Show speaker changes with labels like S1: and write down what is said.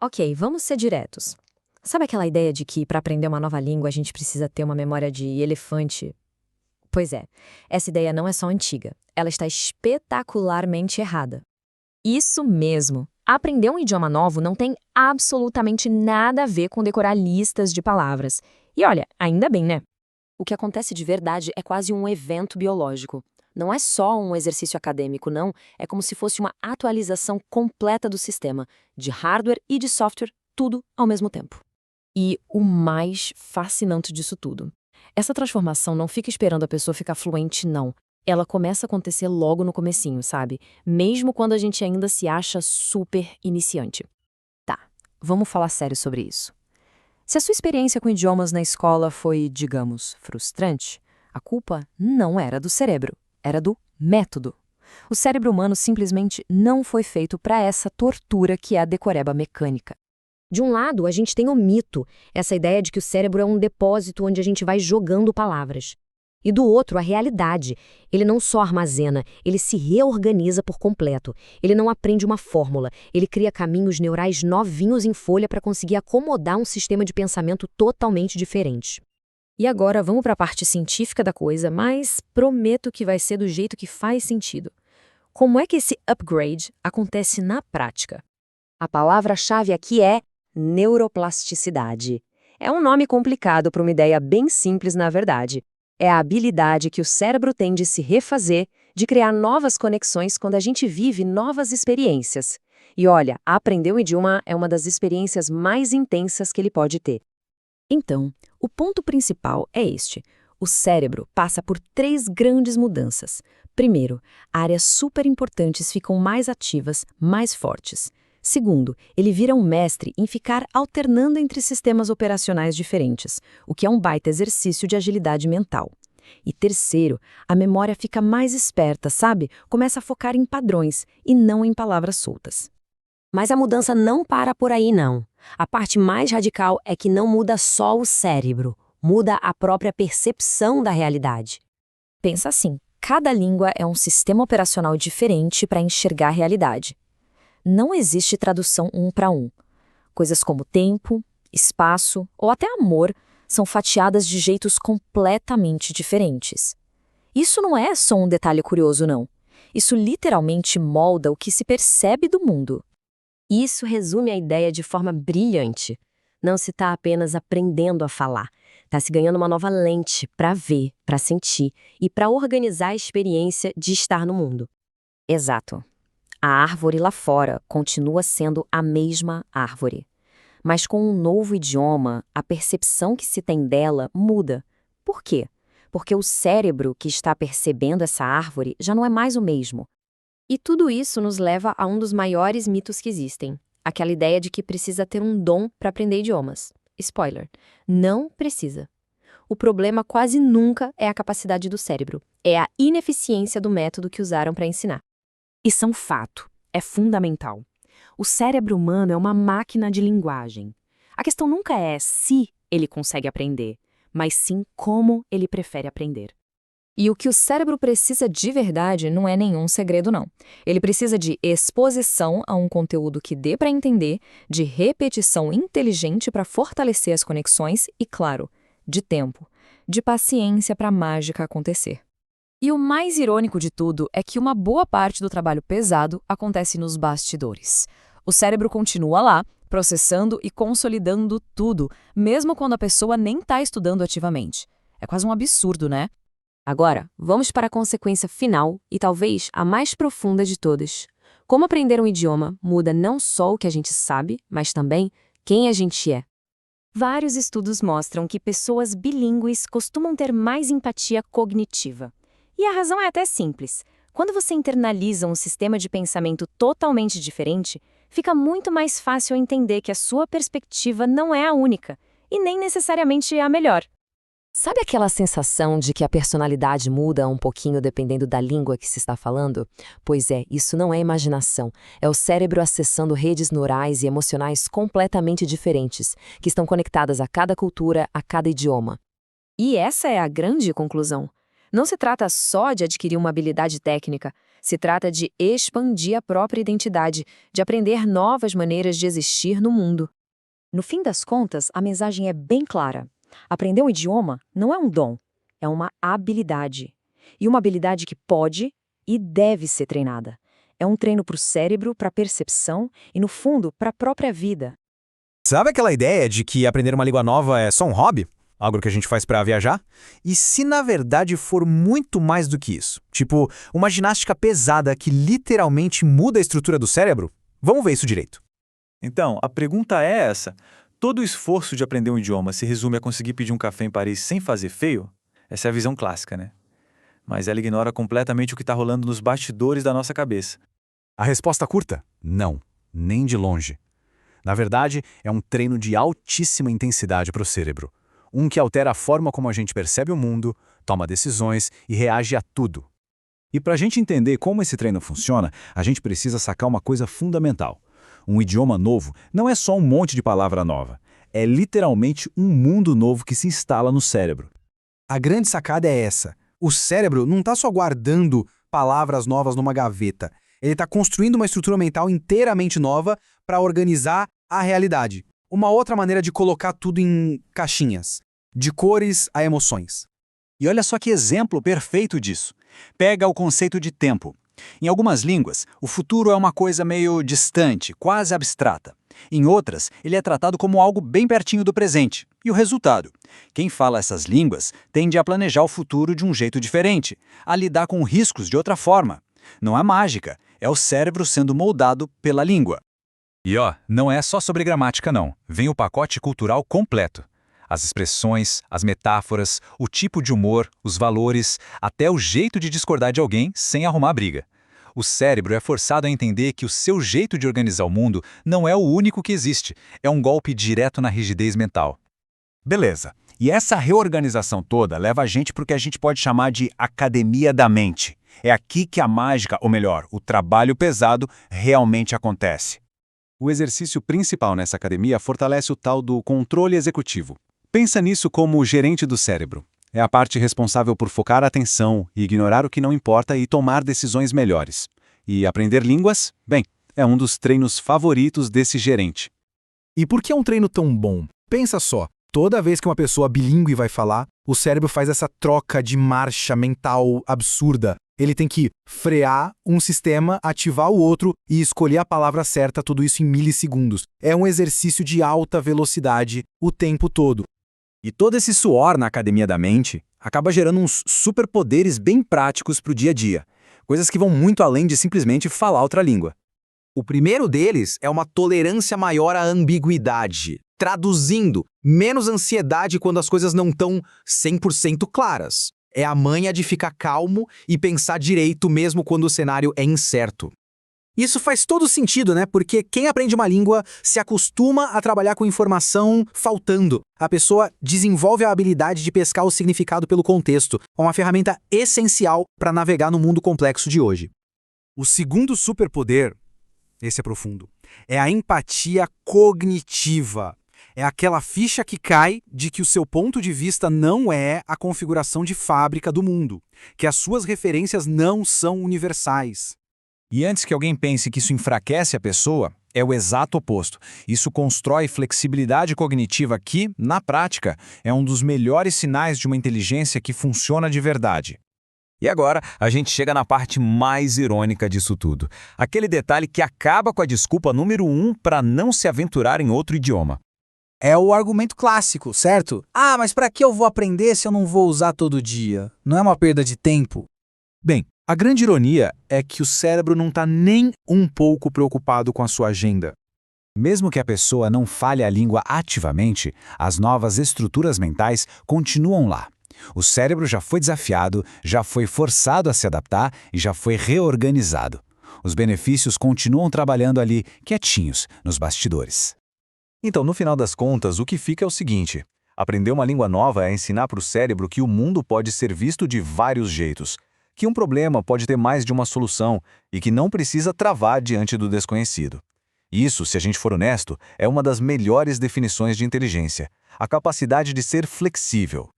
S1: Ok, vamos ser diretos. Sabe aquela ideia de que para aprender uma nova língua a gente precisa ter uma memória de elefante? Pois é, essa ideia não é só antiga, ela está espetacularmente errada. Isso mesmo! Aprender um idioma novo não tem absolutamente nada a ver com decorar listas de palavras. E olha, ainda bem, né? O que acontece de verdade é quase um evento biológico. Não é só um exercício acadêmico, não. É como se fosse uma atualização completa do sistema, de hardware e de software, tudo ao mesmo tempo. E o mais fascinante disso tudo, essa transformação não fica esperando a pessoa ficar fluente, não. Ela começa a acontecer logo no comecinho, sabe? Mesmo quando a gente ainda se acha super iniciante. Tá, vamos falar sério sobre isso. Se a sua experiência com idiomas na escola foi, digamos, frustrante, a culpa não era do cérebro, era do método. O cérebro humano simplesmente não foi feito para essa tortura que é a decoreba mecânica. De um lado, a gente tem o mito, essa ideia de que o cérebro é um depósito onde a gente vai jogando palavras. E do outro, a realidade. Ele não só armazena, ele se reorganiza por completo. Ele não aprende uma fórmula, ele cria caminhos neurais novinhos em folha para conseguir acomodar um sistema de pensamento totalmente diferente. E agora vamos para a parte científica da coisa, mas prometo que vai ser do jeito que faz sentido. Como é que esse upgrade acontece na prática? A palavra-chave aqui é neuroplasticidade. É um nome complicado para uma ideia bem simples, na verdade. É a habilidade que o cérebro tem de se refazer, de criar novas conexões quando a gente vive novas experiências. E olha, aprender um idioma é uma das experiências mais intensas que ele pode ter. Então, o ponto principal é este. O cérebro passa por 3 grandes mudanças. Primeiro, áreas super importantes ficam mais ativas, mais fortes. Segundo, ele vira um mestre em ficar alternando entre sistemas operacionais diferentes, o que é um baita exercício de agilidade mental. E terceiro, a memória fica mais esperta, sabe? Começa a focar em padrões e não em palavras soltas. Mas a mudança não para por aí, não. A parte mais radical é que não muda só o cérebro, muda a própria percepção da realidade. Pensa assim, cada língua é um sistema operacional diferente para enxergar a realidade. Não existe tradução um para um. Coisas como tempo, espaço ou até amor são fatiadas de jeitos completamente diferentes. Isso não é só um detalhe curioso, não. Isso literalmente molda o que se percebe do mundo. Isso resume a ideia de forma brilhante. Não se está apenas aprendendo a falar, está se ganhando uma nova lente para ver, para sentir e para organizar a experiência de estar no mundo. Exato. A árvore lá fora continua sendo a mesma árvore. Mas com um novo idioma, a percepção que se tem dela muda. Por quê? Porque o cérebro que está percebendo essa árvore já não é mais o mesmo. E tudo isso nos leva a um dos maiores mitos que existem. Aquela ideia de que precisa ter um dom para aprender idiomas. Spoiler, não precisa. O problema quase nunca é a capacidade do cérebro. É a ineficiência do método que usaram para ensinar. Isso é um fato, é fundamental. O cérebro humano é uma máquina de linguagem. A questão nunca é se ele consegue aprender, mas sim como ele prefere aprender. E o que o cérebro precisa de verdade não é nenhum segredo, não. Ele precisa de exposição a um conteúdo que dê para entender, de repetição inteligente para fortalecer as conexões e, claro, de tempo, de paciência para a mágica acontecer. E o mais irônico de tudo é que uma boa parte do trabalho pesado acontece nos bastidores. O cérebro continua lá, processando e consolidando tudo, mesmo quando a pessoa nem está estudando ativamente. É quase um absurdo, né? Agora, vamos para a consequência final e talvez a mais profunda de todas. Como aprender um idioma muda não só o que a gente sabe, mas também quem a gente é. Vários estudos mostram que pessoas bilíngues costumam ter mais empatia cognitiva. E a razão é até simples. Quando você internaliza um sistema de pensamento totalmente diferente, fica muito mais fácil entender que a sua perspectiva não é a única, e nem necessariamente a melhor. Sabe aquela sensação de que a personalidade muda um pouquinho dependendo da língua que se está falando? Pois é, isso não é imaginação. É o cérebro acessando redes neurais e emocionais completamente diferentes, que estão conectadas a cada cultura, a cada idioma. E essa é a grande conclusão. Não se trata só de adquirir uma habilidade técnica. Se trata de expandir a própria identidade, de aprender novas maneiras de existir no mundo. No fim das contas, a mensagem é bem clara. Aprender um idioma não é um dom, é uma habilidade. E uma habilidade que pode e deve ser treinada. É um treino para o cérebro, para a percepção e, no fundo, para a própria vida.
S2: Sabe aquela ideia de que aprender uma língua nova é só um hobby? Algo que a gente faz para viajar? E se na verdade for muito mais do que isso? Tipo, uma ginástica pesada que literalmente muda a estrutura do cérebro? Vamos ver isso direito.
S3: Então, a pergunta é essa. Todo o esforço de aprender um idioma se resume a conseguir pedir um café em Paris sem fazer feio? Essa é a visão clássica, né? Mas ela ignora completamente o que está rolando nos bastidores da nossa cabeça.
S2: A resposta curta? Não, nem de longe. Na verdade, é um treino de altíssima intensidade para o cérebro. Um que altera a forma como a gente percebe o mundo, toma decisões e reage a tudo. E para a gente entender como esse treino funciona, a gente precisa sacar uma coisa fundamental. Um idioma novo não é só um monte de palavra nova. É literalmente um mundo novo que se instala no cérebro.
S4: A grande sacada é essa. O cérebro não está só guardando palavras novas numa gaveta. Ele está construindo uma estrutura mental inteiramente nova para organizar a realidade. Uma outra maneira de colocar tudo em caixinhas, de cores a emoções.
S5: E olha só que exemplo perfeito disso. Pega o conceito de tempo. Em algumas línguas, o futuro é uma coisa meio distante, quase abstrata. Em outras, ele é tratado como algo bem pertinho do presente. E o resultado? Quem fala essas línguas tende a planejar o futuro de um jeito diferente, a lidar com riscos de outra forma. Não é mágica, é o cérebro sendo moldado pela língua.
S6: E não é só sobre gramática não, vem o pacote cultural completo. As expressões, as metáforas, o tipo de humor, os valores, até o jeito de discordar de alguém sem arrumar briga. O cérebro é forçado a entender que o seu jeito de organizar o mundo não é o único que existe, é um golpe direto na rigidez mental.
S5: Beleza. E essa reorganização toda leva a gente para o que a gente pode chamar de academia da mente. É aqui que a mágica, ou melhor, o trabalho pesado, realmente acontece.
S6: O exercício principal nessa academia fortalece o tal do controle executivo. Pensa nisso como o gerente do cérebro. É a parte responsável por focar a atenção, ignorar o que não importa e tomar decisões melhores. E aprender línguas? Bem, é um dos treinos favoritos desse gerente.
S4: E por que é um treino tão bom? Pensa só, toda vez que uma pessoa bilíngue vai falar, o cérebro faz essa troca de marcha mental absurda. Ele tem que frear um sistema, ativar o outro e escolher a palavra certa, tudo isso em milissegundos. É um exercício de alta velocidade o tempo todo.
S2: E todo esse suor na academia da mente acaba gerando uns superpoderes bem práticos para o dia a dia. Coisas que vão muito além de simplesmente falar outra língua. O primeiro deles é uma tolerância maior à ambiguidade. Traduzindo, menos ansiedade quando as coisas não estão 100% claras. É a manha de ficar calmo e pensar direito mesmo quando o cenário é incerto. Isso faz todo sentido, né? Porque quem aprende uma língua se acostuma a trabalhar com informação faltando. A pessoa desenvolve a habilidade de pescar o significado pelo contexto, uma ferramenta essencial para navegar no mundo complexo de hoje. O segundo superpoder, esse é profundo, é a empatia cognitiva. É aquela ficha que cai de que o seu ponto de vista não é a configuração de fábrica do mundo, que as suas referências não são universais.
S6: E antes que alguém pense que isso enfraquece a pessoa, é o exato oposto. Isso constrói flexibilidade cognitiva que, na prática, é um dos melhores sinais de uma inteligência que funciona de verdade. E agora, a gente chega na parte mais irônica disso tudo. Aquele detalhe que acaba com a desculpa número 1 para não se aventurar em outro idioma.
S4: É o argumento clássico, certo? Ah, mas para que eu vou aprender se eu não vou usar todo dia? Não é uma perda de tempo?
S2: Bem, a grande ironia é que o cérebro não está nem um pouco preocupado com a sua agenda.
S6: Mesmo que a pessoa não fale a língua ativamente, as novas estruturas mentais continuam lá. O cérebro já foi desafiado, já foi forçado a se adaptar e já foi reorganizado. Os benefícios continuam trabalhando ali, quietinhos, nos bastidores.
S3: Então, no final das contas, o que fica é o seguinte: aprender uma língua nova é ensinar para o cérebro que o mundo pode ser visto de vários jeitos, que um problema pode ter mais de uma solução e que não precisa travar diante do desconhecido. Isso, se a gente for honesto, é uma das melhores definições de inteligência, a capacidade de ser flexível.